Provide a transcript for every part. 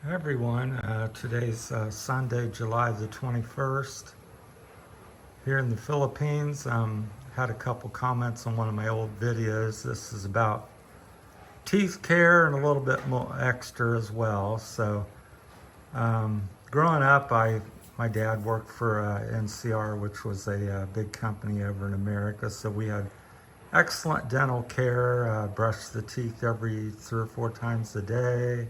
Hi everyone, today's Sunday, July the 21st. Here in the Philippines, had a couple comments on one of my old videos. This is about teeth care and a little bit more extra as well. So, growing up, my dad worked for NCR, which was a big company over in America. So we had excellent dental care, brush the teeth every 3 or 4 times a day,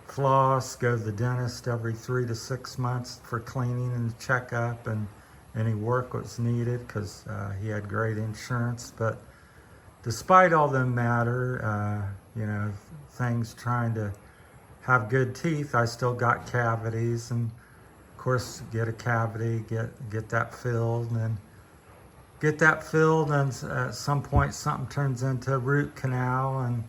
floss, go to the dentist every 3 to 6 months for cleaning and checkup, and any work was needed because he had great insurance. But despite all the matter, things trying to have good teeth, I still got cavities, and of course, get a cavity, get that filled, and then get that filled, and at some point something turns into a root canal, and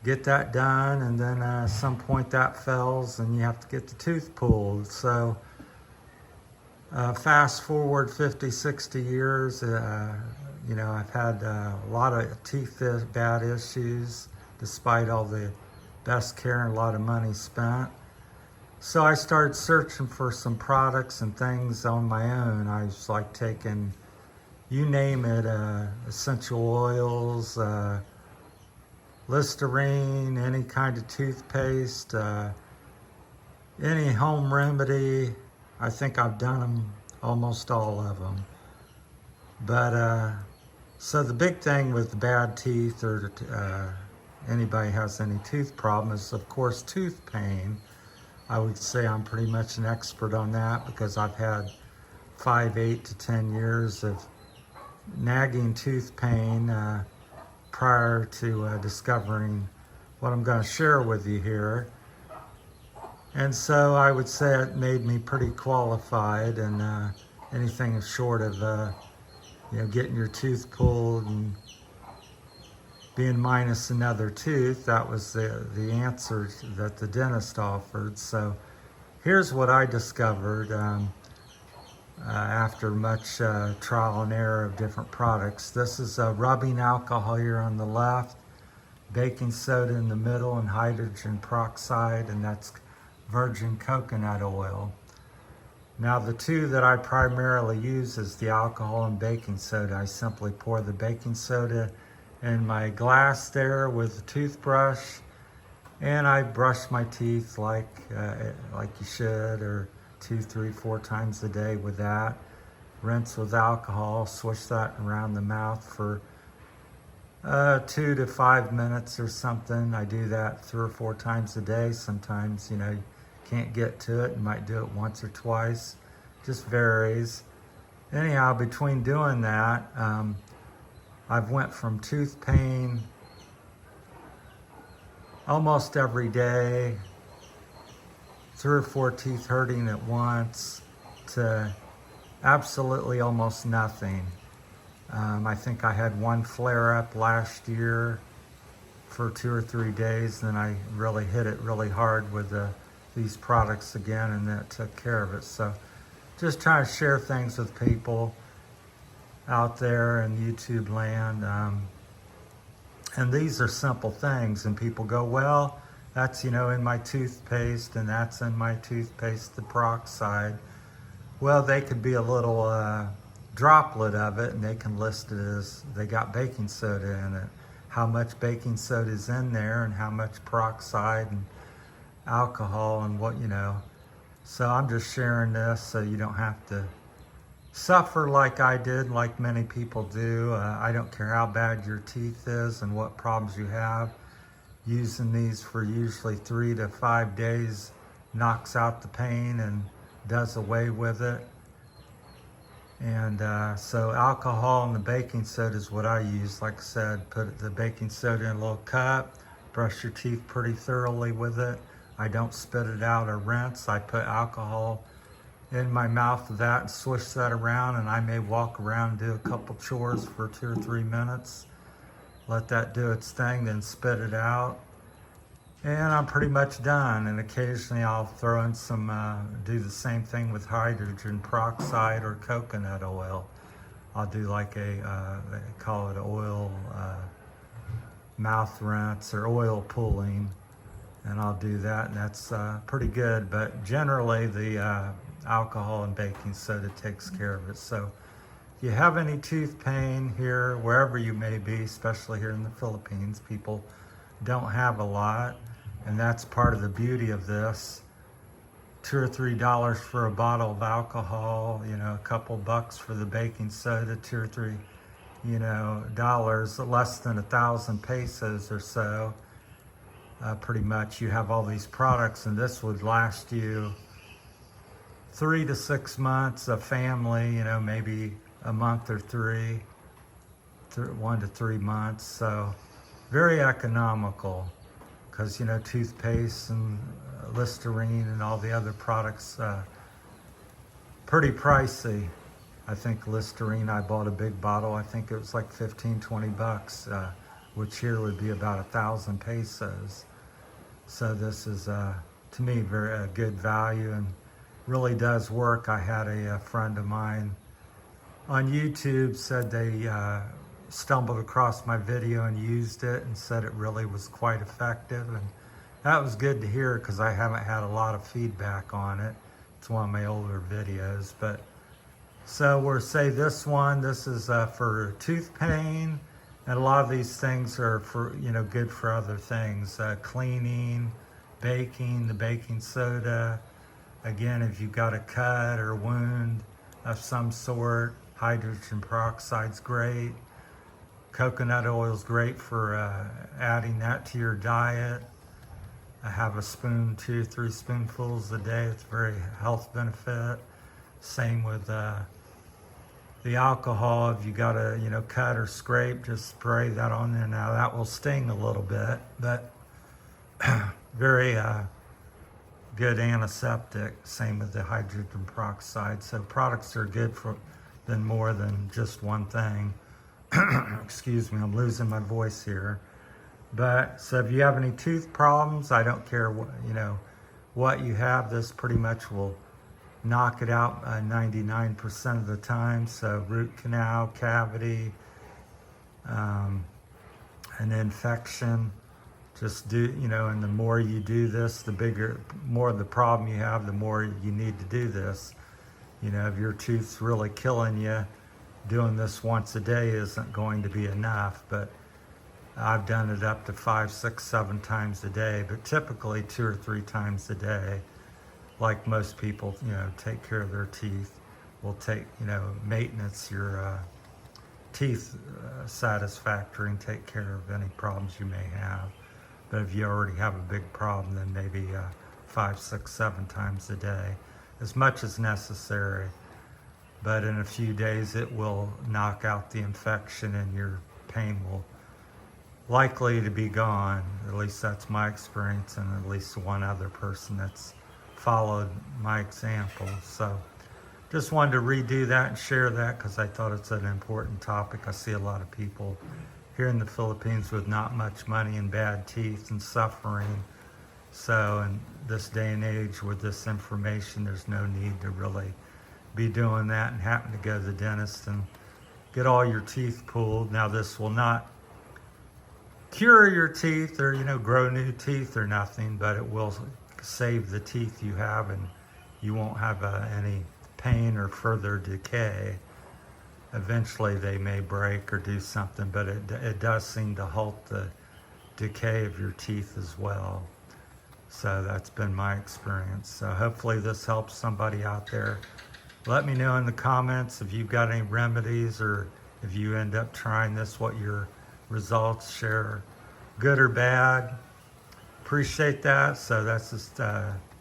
get that done, and then at some point that fails and you have to get the tooth pulled. So fast forward 50, 60 years, I've had a lot of teeth bad issues despite all the best care and a lot of money spent. So I started searching for some products and things on my own. I was like taking, you name it, essential oils, Listerine, any kind of toothpaste, any home remedy. I think I've done them, almost all of them. But so the big thing with bad teeth, or anybody has any tooth problem, is of course tooth pain. I would say I'm pretty much an expert on that because I've had 5, 8 to 10 years of nagging tooth pain prior to discovering what I'm going to share with you here. And so I would say it made me pretty qualified, and anything short of getting your tooth pulled and being minus another tooth, that was the answer that the dentist offered. So here's what I discovered after much trial and error of different products. This is rubbing alcohol here on the left, baking soda in the middle, and hydrogen peroxide, and that's virgin coconut oil. Now the two that I primarily use is the alcohol and baking soda. I simply pour the baking soda in my glass there with a toothbrush, and I brush my teeth like you should, or 2, 3, 4 times a day with that. Rinse with alcohol, swish that around the mouth for 2 to 5 minutes or something. I do that 3 or 4 times a day. Sometimes, you can't get to it. You might do it once or twice. Just varies. Anyhow, between doing that, I've went from tooth pain almost every day, 3 or 4 teeth hurting at once, to absolutely almost nothing. I think I had one flare up last year for 2 or 3 days, then I really hit it really hard with these products again, and that took care of it. So just trying to share things with people out there in YouTube land. And these are simple things, and people go, well, that's, in my toothpaste, and that's in my toothpaste, the peroxide. Well, they could be a little droplet of it, and they can list it as they got baking soda in it. How much baking soda is in there, and how much peroxide and alcohol, and what. So I'm just sharing this so you don't have to suffer like I did, like many people do. I don't care how bad your teeth is and what problems you have. Using these for usually 3 to 5 days knocks out the pain and does away with it. And so alcohol and the baking soda is what I use. Like I said, put the baking soda in a little cup, brush your teeth pretty thoroughly with it. I don't spit it out or rinse. I put alcohol in my mouth with that and swish that around, and I may walk around and do a couple chores for 2 or 3 minutes. Let that do its thing, then spit it out. And I'm pretty much done. And occasionally I'll throw in some, do the same thing with hydrogen peroxide or coconut oil. I'll do like they call it oil mouth rinse or oil pulling. and I'll do that, and that's pretty good. But generally, the alcohol and baking soda takes care of it. So if you have any tooth pain here, wherever you may be, especially here in the Philippines, people don't have a lot, and that's part of the beauty of this. $2 or $3 for a bottle of alcohol, you know, a couple bucks for the baking soda, 2 or 3, you know, dollars, less than 1,000 pesos or so. Pretty much, you have all these products, and this would last you 3 to 6 months. A family, you know, maybe a month or 1 to 3 months. So very economical, because, you know, toothpaste and Listerine and all the other products, pretty pricey. I think Listerine, I bought a big bottle, I think it was like 15, 20 bucks, which here would be about 1,000 pesos. So this is, to me, very good value, and really does work. I had a friend of mine on YouTube said they stumbled across my video and used it and said it really was quite effective, and that was good to hear, because I haven't had a lot of feedback on it. It's one of my older videos. But so we'll say this is for tooth pain, and a lot of these things are for, you know, good for other things, cleaning, baking, the baking soda. Again, if you've got a cut or wound of some sort, hydrogen peroxide's great. Coconut oil is great for adding that to your diet. I have a spoon, 2 or 3 spoonfuls a day. It's very health benefit. Same with the alcohol. If you got a, you know, cut or scrape, just spray that on there. Now that will sting a little bit, but very good antiseptic. Same with the hydrogen peroxide. So products are good for more than just one thing. Excuse me, I'm losing my voice here. But so if you have any tooth problems, I don't care what, you know, what you have, this pretty much will knock it out 99% of the time. So root canal, cavity, an infection, just do, you know, and the more you do this, the more the problem you have, the more you need to do this. You know, if your tooth's really killing you, doing this once a day isn't going to be enough. But I've done it up to 5, 6, 7 times a day, but typically 2 or 3 times a day. Like most people, you know, take care of their teeth. Will take, you know, maintenance your teeth satisfactory, and take care of any problems you may have. But if you already have a big problem, then maybe 5, 6, 7 times a day, as much as necessary. But in a few days, it will knock out the infection, and your pain will likely to be gone. At least that's my experience, and at least one other person that's followed my example. So just wanted to redo that and share that, because I thought it's an important topic. I see a lot of people here in the Philippines with not much money and bad teeth and suffering. So in this day and age with this information, there's no need to really be doing that and happen to go to the dentist and get all your teeth pulled. Now this will not cure your teeth or, you know, grow new teeth or nothing, but it will save the teeth you have, and you won't have any pain or further decay. Eventually they may break or do something, but it does seem to halt the decay of your teeth as well. So that's been my experience. So hopefully this helps somebody out there. Let me know in the comments if you've got any remedies, or if you end up trying this, what your results share, good or bad. Appreciate that. So that's just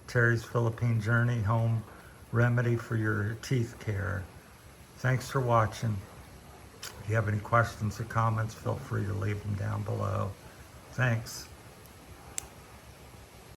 Terry's Philippine Journey, home remedy for your teeth care. Thanks for watching. If you have any questions or comments, feel free to leave them down below. Thanks.